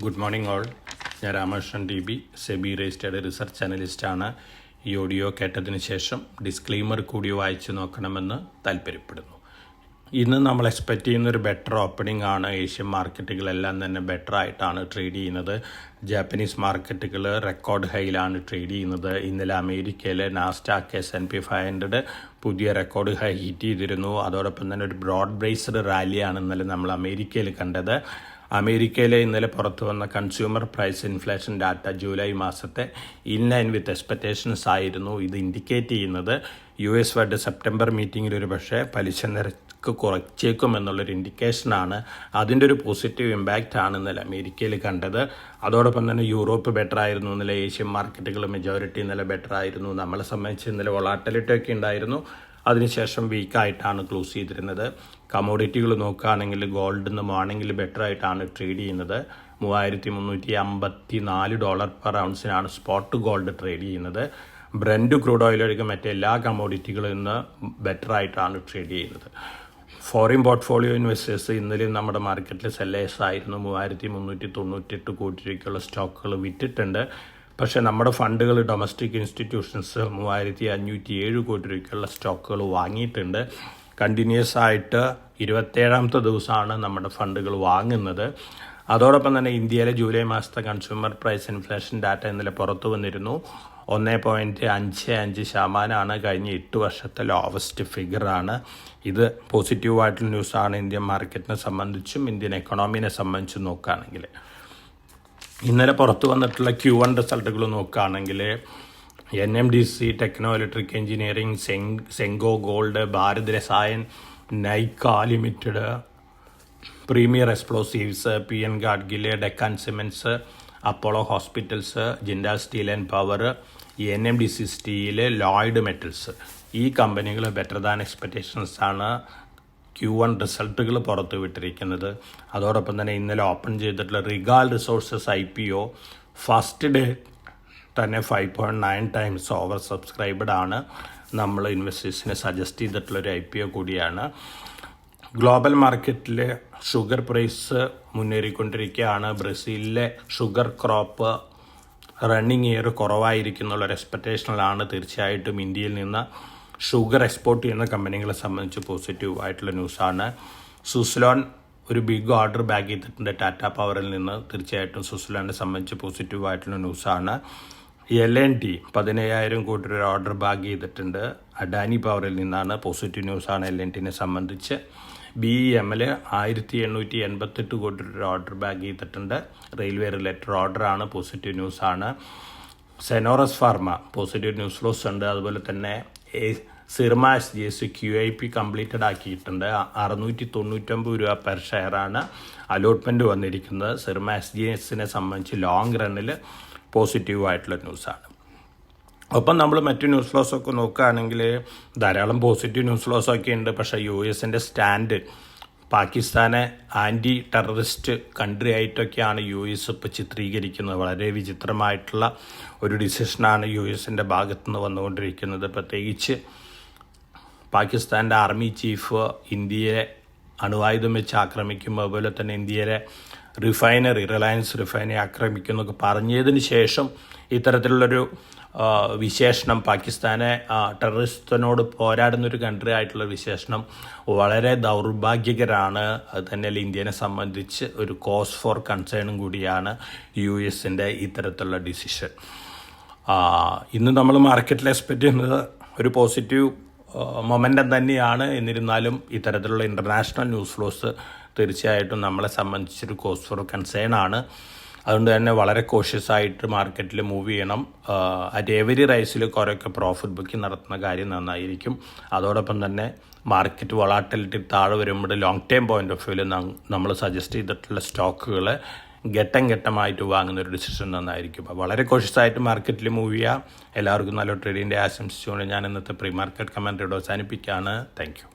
Good morning all. ഞാൻ Ramakrishnan T B, SEBI registered research അനലിസ്റ്റാണ്. ഈ ഓഡിയോ കേട്ടതിന് ശേഷം ഡിസ്ക്ലെയിമർ കൂടി വായിച്ചു നോക്കണമെന്ന് താല്പര്യപ്പെടുന്നു. ഇന്ന് നമ്മൾ എക്സ്പെക്റ്റ് ചെയ്യുന്നൊരു ബെറ്റർ ഓപ്പണിംഗ് ആണ്. ഏഷ്യൻ മാർക്കറ്റുകളെല്ലാം തന്നെ ബെറ്റർ ആയിട്ടാണ് ട്രേഡ് ചെയ്യുന്നത്. ജാപ്പനീസ് മാർക്കറ്റുകൾ റെക്കോർഡ് ഹൈയിലാണ് ട്രേഡ് ചെയ്യുന്നത്. ഇന്നലെ അമേരിക്കയിലെ നാസ്ഡാക്ക് S&P 500 പുതിയ റെക്കോർഡ് ഹൈ ഹിറ്റ് ചെയ്തിരുന്നു. അതോടൊപ്പം തന്നെ ഒരു ബ്രോഡ് ബേസ്ഡ് റാലിയാണ് ഇന്നലെ നമ്മൾ അമേരിക്കയിൽ കണ്ടത്. അമേരിക്കയിലെ ഇന്നലെ പുറത്തു വന്ന consumer price inflation data July മാസത്തെ ഇൻലൈൻ വിത്ത് എക്സ്പെക്റ്റേഷൻസ് ആയിരുന്നു. ഇത് ഇൻഡിക്കേറ്റ് ചെയ്യുന്നത് US ഫെഡ് സെപ്റ്റംബർ മീറ്റിങ്ങിൽ ഒരു പക്ഷേ പലിശ നിരക്ക് കുറച്ചേക്കും എന്നുള്ളൊരു ഇൻഡിക്കേഷനാണ്. അതിൻ്റെ ഒരു പോസിറ്റീവ് ഇമ്പാക്റ്റ് ആണ് ഇന്നലെ അമേരിക്കയിൽ കണ്ടത്. അതോടൊപ്പം തന്നെ യൂറോപ്പ് ബെറ്റർ ആയിരുന്നു. ഇന്നലെ ഏഷ്യൻ മാർക്കറ്റുകൾ മെജോറിറ്റി ഇന്നലെ ബെറ്റർ ആയിരുന്നു. നമ്മളെ സംബന്ധിച്ച് ഇന്നലെ വൊളാറ്റിലിറ്റി ഒക്കെ ഉണ്ടായിരുന്നു. അതിനുശേഷം വീക്കായിട്ടാണ് ക്ലോസ് ചെയ്തിരുന്നത്. കമോഡിറ്റികൾ നോക്കുകയാണെങ്കിൽ ഗോൾഡ് ഇന്ന് മോർണിംഗിൽ ബെറ്റർ ആയിട്ടാണ് ട്രേഡ് ചെയ്യുന്നത്. $3,354 പെർ ഔൺസിനാണ് സ്പോട്ട് ഗോൾഡ് ട്രേഡ് ചെയ്യുന്നത്. ബ്രൻഡ് ക്രൂഡ് ഓയിൽ ഒഴികെ മറ്റെല്ലാ കമോഡിറ്റികളും ഇന്ന് ബെറ്റർ ആയിട്ടാണ് ട്രേഡ് ചെയ്യുന്നത്. ഫോറിൻ പോർട്ട്ഫോളിയോ ഇൻവെസ്റ്റേഴ്സ് ഇന്നലെയും നമ്മുടെ മാർക്കറ്റിൽ സെല്ലേഴ്സ് ആയിരുന്നു. 3,398 കോടി രൂപയ്ക്കുള്ള സ്റ്റോക്കുകൾ വിറ്റിട്ടുണ്ട്. പക്ഷേ നമ്മുടെ ഫണ്ടുകൾ ഡൊമസ്റ്റിക് ഇൻസ്റ്റിറ്റ്യൂഷൻസ് 3,507 കോടി രൂപയ്ക്കുള്ള സ്റ്റോക്കുകൾ വാങ്ങിയിട്ടുണ്ട്. കണ്ടിന്യൂസ് ആയിട്ട് 27ാമത്തെ ദിവസമാണ് നമ്മുടെ ഫണ്ടുകൾ വാങ്ങുന്നത്. അതോടൊപ്പം തന്നെ ഇന്ത്യയിലെ ജൂലൈ മാസത്തെ കൺസ്യൂമർ പ്രൈസ് ഇൻഫ്ലേഷൻ ഡാറ്റ ഇന്നലെ പുറത്തു വന്നിരുന്നു. 1.55% കഴിഞ്ഞ 8 വർഷത്തെ ലോവസ്റ്റ് ഫിഗറാണ്. ഇത് പോസിറ്റീവായിട്ടുള്ള ന്യൂസാണ് ഇന്ത്യൻ മാർക്കറ്റിനെ സംബന്ധിച്ചും ഇന്ത്യൻ എക്കണോമിനെ സംബന്ധിച്ചും നോക്കുകയാണെങ്കിൽ. ഇന്നലെ പുറത്തു വന്നിട്ടുള്ള Q1 റിസൾട്ടുകൾ നോക്കുകയാണെങ്കിൽ NMDC, techno electric engineering, Senco gold, Bharat Rasayan, Nykaa limited, premier explosives, PN Gadgil, Deccan cements, Apollo hospitals, Jindal steel and power, NMDC steel, Lloyd metals, ഈ കമ്പനികൾ ബെറ്റർ ദാൻ എക്സ്പെക്റ്റേഷൻസ് ആണ് Q1 റിസൾട്ടുകൾ പുറത്തു വിട്ടിരിക്കുന്നത്. അതോടൊപ്പം തന്നെ ഇന്നലെ ഓപ്പൺ ചെയ്തിട്ടുള്ള റിഗാൽ റിസോഴ്സസ് IPO ഫസ്റ്റ് ഡേ തന്നെ 5.9 times ഓവർ സബ്സ്ക്രൈബഡ് ആണ്. നമ്മൾ ഇൻവെസ്റ്റേഴ്സിനെ സജസ്റ്റ് ചെയ്തിട്ടുള്ളൊരു IPO കൂടിയാണ്. ഗ്ലോബൽ മാർക്കറ്റിൽ ഷുഗർ പ്രൈസ് മുന്നേറിക്കൊണ്ടിരിക്കുകയാണ്. ബ്രസീലിലെ ഷുഗർ ക്രോപ്പ് റണ്ണിങ് ഇയർ കുറവായിരിക്കുന്നുള്ളൊരു എക്സ്പെക്റ്റേഷനിലാണ്. തീർച്ചയായിട്ടും ഇന്ത്യയിൽ നിന്ന് ഷുഗർ എക്സ്പോർട്ട് ചെയ്യുന്ന കമ്പനികളെ സംബന്ധിച്ച് പോസിറ്റീവ് ആയിട്ടുള്ള ന്യൂസാണ്. സുസ്ലോൺ ഒരു ബിഗ് ഓർഡർ ബാഗ് ചെയ്തിട്ടുണ്ട് ടാറ്റ പവറിൽ നിന്ന്. തീർച്ചയായിട്ടും സുസ്ലോണിനെ സംബന്ധിച്ച് പോസിറ്റീവ് ആയിട്ടുള്ള ന്യൂസാണ്. L&T 15,000 കോടി രൂപ ഓർഡർ ബാഗ് ചെയ്തിട്ടുണ്ട് അഡാനി പവറിൽ നിന്നാണ്. പോസിറ്റീവ് ന്യൂസാണ് L&Tനെ സംബന്ധിച്ച്. BEMൽ 1,888 കോടി രൂപ ഓർഡർ ബാഗ് ചെയ്തിട്ടുണ്ട്. റെയിൽവേ റിലേറ്റഡ് ഓർഡറാണ്. പോസിറ്റീവ് ന്യൂസാണ്. Senores pharma positive news flows ഉണ്ട്. അതുപോലെ തന്നെ സിർമ SGS QIP കംപ്ലീറ്റഡ് ആക്കിയിട്ടുണ്ട്. 699 രൂപ പെർ ഷെയറാണ് അലോട്ട്മെൻറ്റ് വന്നിരിക്കുന്നത്. സിർമ SGSനെ സംബന്ധിച്ച് ലോങ് റണ്ണിൽ പോസിറ്റീവ് ആയിട്ടുള്ള ന്യൂസാണ്. ഒപ്പം നമ്മൾ മറ്റു ന്യൂസ് ഫ്ലോസൊക്കെ നോക്കുകയാണെങ്കിൽ ധാരാളം പോസിറ്റീവ് ന്യൂസ് ഫ്ലോസൊക്കെ ഉണ്ട്. പക്ഷേ US സ്റ്റാൻഡ് പാകിസ്ഥാനെ ആൻറ്റി ടെററിസ്റ്റ് കൺട്രി ആയിട്ടൊക്കെയാണ് US ഇപ്പോൾ ചിത്രീകരിക്കുന്നത്. വളരെ വിചിത്രമായിട്ടുള്ള ഒരു ഡിസിഷനാണ് US ഭാഗത്തു നിന്ന് വന്നുകൊണ്ടിരിക്കുന്നത്. പ്രത്യേകിച്ച് പാകിസ്ഥാൻ്റെ ആർമി ചീഫ് ഇന്ത്യയെ അണുവായുധം വെച്ച് ആക്രമിക്കുമ്പോൾ, അതുപോലെ തന്നെ ഇന്ത്യയിലെ റിഫൈനറി റിലയൻസ് റിഫൈനറി ആക്രമിക്കുന്നൊക്കെ പറഞ്ഞതിന് ശേഷം ഇത്തരത്തിലുള്ളൊരു വിശേഷണം പാകിസ്ഥാനെ ടെററിസ്റ്റിനോട് പോരാടുന്നൊരു കൺട്രി ആയിട്ടുള്ള വിശേഷണം വളരെ ദൗർഭാഗ്യകരമാണ്. അത് തന്നെയല്ല ഇന്ത്യനെ സംബന്ധിച്ച് ഒരു കോസ് ഫോർ കൺസേണും കൂടിയാണ് US ഇത്തരത്തിലുള്ള ഡിസിഷൻ. ഇന്ന് നമ്മൾ മാർക്കറ്റിൽ എക്സ്പെക്റ്റ് ചെയ്യുന്നത് ഒരു പോസിറ്റീവ് മൊമെൻറ്റം തന്നെയാണ്. എന്നിരുന്നാലും ഇത്തരത്തിലുള്ള ഇൻ്റർനാഷണൽ ന്യൂസ് ഫ്ലോസ് തീർച്ചയായിട്ടും നമ്മളെ സംബന്ധിച്ചൊരു കോസ് ഫോർ കൺസേൺ ആണ്. അതുകൊണ്ട് തന്നെ വളരെ കോഷ്യസ് ആയിട്ട് മാർക്കറ്റിൽ മൂവ് ചെയ്യണം. അറ്റ് എവരി റൈസിൽ കുറേയൊക്കെ പ്രോഫിറ്റ് ബുക്കിംഗ് നടത്തുന്ന കാര്യം നന്നായിരിക്കും. അതോടൊപ്പം തന്നെ മാർക്കറ്റ് വൊളാറ്റിലിറ്റി താഴെ വരുമ്പോൾ ലോങ് ടൈം പോയിന്റ് ഓഫ് വ്യൂവിൽ നമ്മൾ സജസ്റ്റ് ചെയ്തിട്ടുള്ള സ്റ്റോക്കുകൾ ഘട്ടമായിട്ട് വാങ്ങുന്നൊരു ഡിസിഷൻ നന്നായിരിക്കും. വളരെ കോഷ്യസ് ആയിട്ട് മാർക്കറ്റിൽ മൂവ് ചെയ്യുക. എല്ലാവർക്കും നല്ല ട്രേഡിൻ്റെ ആശംസിച്ചുകൊണ്ട് ഞാൻ ഇന്നത്തെ പ്രീ മാർക്കറ്റ് കമൻറ്ററിയോട് അവസാനിപ്പിക്കുകയാണ്. Thank you.